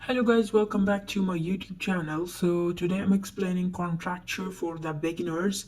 Hello guys, welcome back to my YouTube channel. So today I'm explaining contracture for the beginners.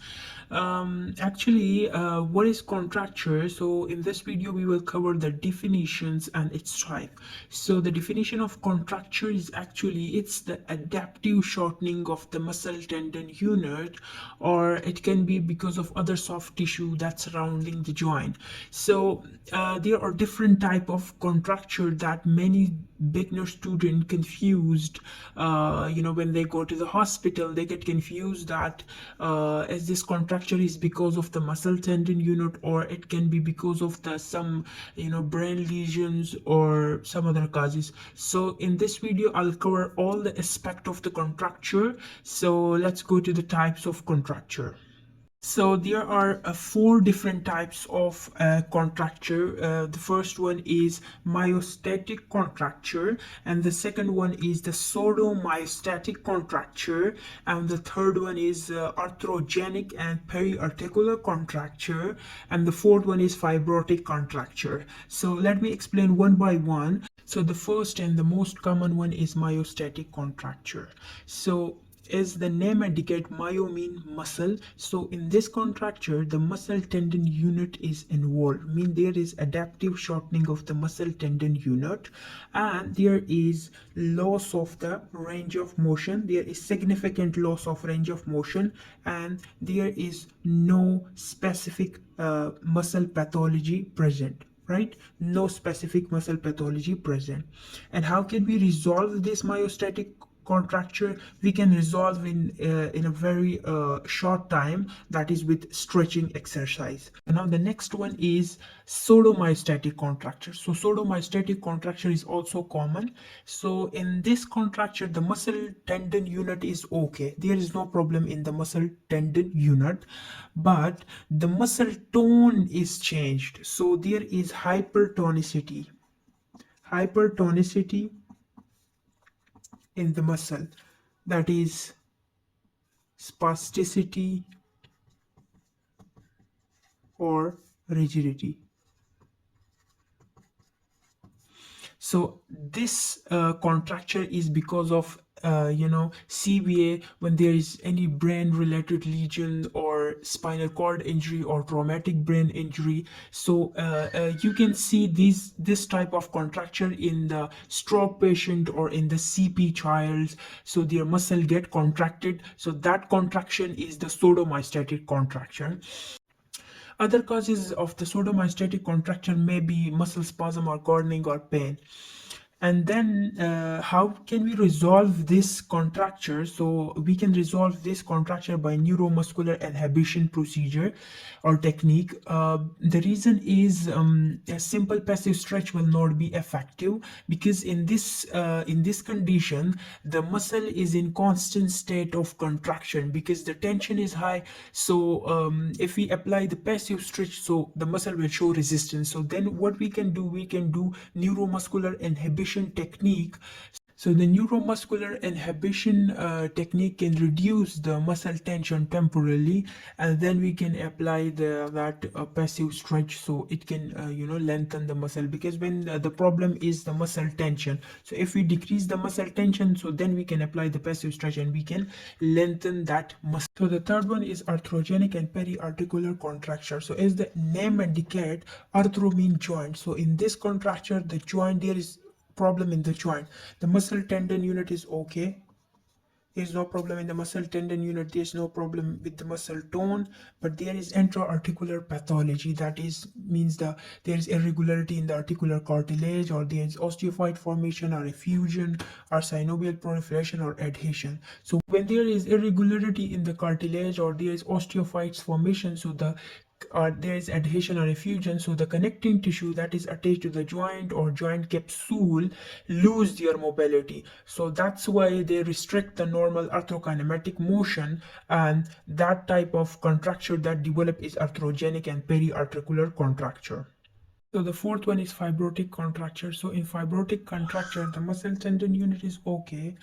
What is contracture? So in this video we will cover the definitions and its type. So the definition of contracture is it's the adaptive shortening of the muscle tendon unit, or it can be because of other soft tissue that's surrounding the joint. So there are different type of contracture that many beginner student confused. When they go to the hospital they get confused that as this contracture is because of the muscle tendon unit, or it can be because of the some brain lesions or some other causes. So in this video I'll cover all the aspect of the contracture. So let's go to the types of contracture. So there are four different types of contracture. The first one is myostatic contracture, and the second one is the pseudomyostatic contracture, and the third one is arthrogenic and periarticular contracture, and the fourth one is fibrotic contracture. So let me explain one by one. So the first and the most common one is myostatic contracture. So as the name indicates, myo mean muscle. So in this contracture the muscle tendon unit is involved, mean there is adaptive shortening of the muscle tendon unit, and there is loss of the range of motion. There is significant loss of range of motion, and there is no specific muscle pathology present, right? No specific muscle pathology present. And how can we resolve this myostatic contracture? We can resolve in a very short time, that is with stretching exercise. Now the next one is pseudomyostatic contracture. So pseudomyostatic contracture is also common. So in this contracture the muscle tendon unit is okay, there is no problem in the muscle tendon unit, but the muscle tone is changed. So there is hypertonicity in the muscle, that is spasticity or rigidity. So this contracture is because of CVA, when there is any brain related lesion or spinal cord injury or traumatic brain injury. So you can see this type of contracture in the stroke patient or in the CP child. So their muscle get contracted, so that contraction is the pseudomyostatic contraction. Other causes of the pseudomyostatic contraction may be muscle spasm or corning or pain. And then how can we resolve this contracture? So we can resolve this contracture by neuromuscular inhibition procedure or technique. The reason is a simple passive stretch will not be effective, because in this condition the muscle is in constant state of contraction because the tension is high. So if we apply the passive stretch, so the muscle will show resistance. So then what we can do neuromuscular inhibition technique. So the neuromuscular inhibition technique can reduce the muscle tension temporarily, and then we can apply that passive stretch, so it can lengthen the muscle, because when the problem is the muscle tension. So if we decrease the muscle tension, so then we can apply the passive stretch and we can lengthen that muscle. So the third one is arthrogenic and periarticular contracture. So as the name indicates, arthro means joint. So in this contracture the joint, there is problem in the joint. The muscle tendon unit is okay, there's no problem in the muscle tendon unit, there's no problem with the muscle tone, but there is intra-articular pathology. That is means there is irregularity in the articular cartilage, or there is osteophyte formation or effusion or synovial proliferation or adhesion. So when there is irregularity in the cartilage or there is osteophytes formation, so there is adhesion or effusion, so the connecting tissue that is attached to the joint or joint capsule lose their mobility. So that's why they restrict the normal arthrokinematic motion, and that type of contracture that develop is arthrogenic and periarticular contracture. So the fourth one is fibrotic contracture. So in fibrotic contracture the muscle tendon unit is okay,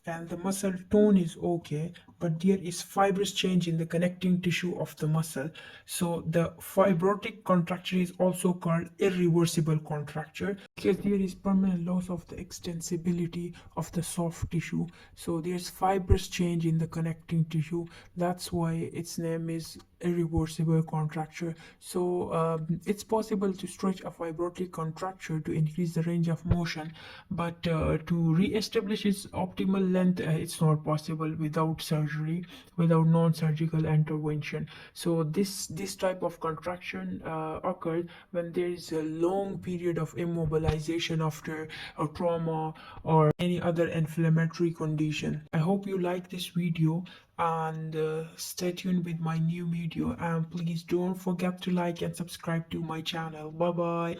and the muscle tone is okay, but there is fibrous change in the connecting tissue of the muscle. So the fibrotic contracture is also called irreversible contracture because there is permanent loss of the extensibility of the soft tissue. So there's fibrous change in the connecting tissue. That's why its name is irreversible contracture. So it's possible to stretch a fibrotic contracture to increase the range of motion, but to re-establish its optimal length, it's not possible without surgery, without non-surgical intervention. So this type of contraction occurred when there is a long period of immobilization after a trauma or any other inflammatory condition. I hope you like this video, and stay tuned with my new video, and please don't forget to like and subscribe to my channel. Bye bye.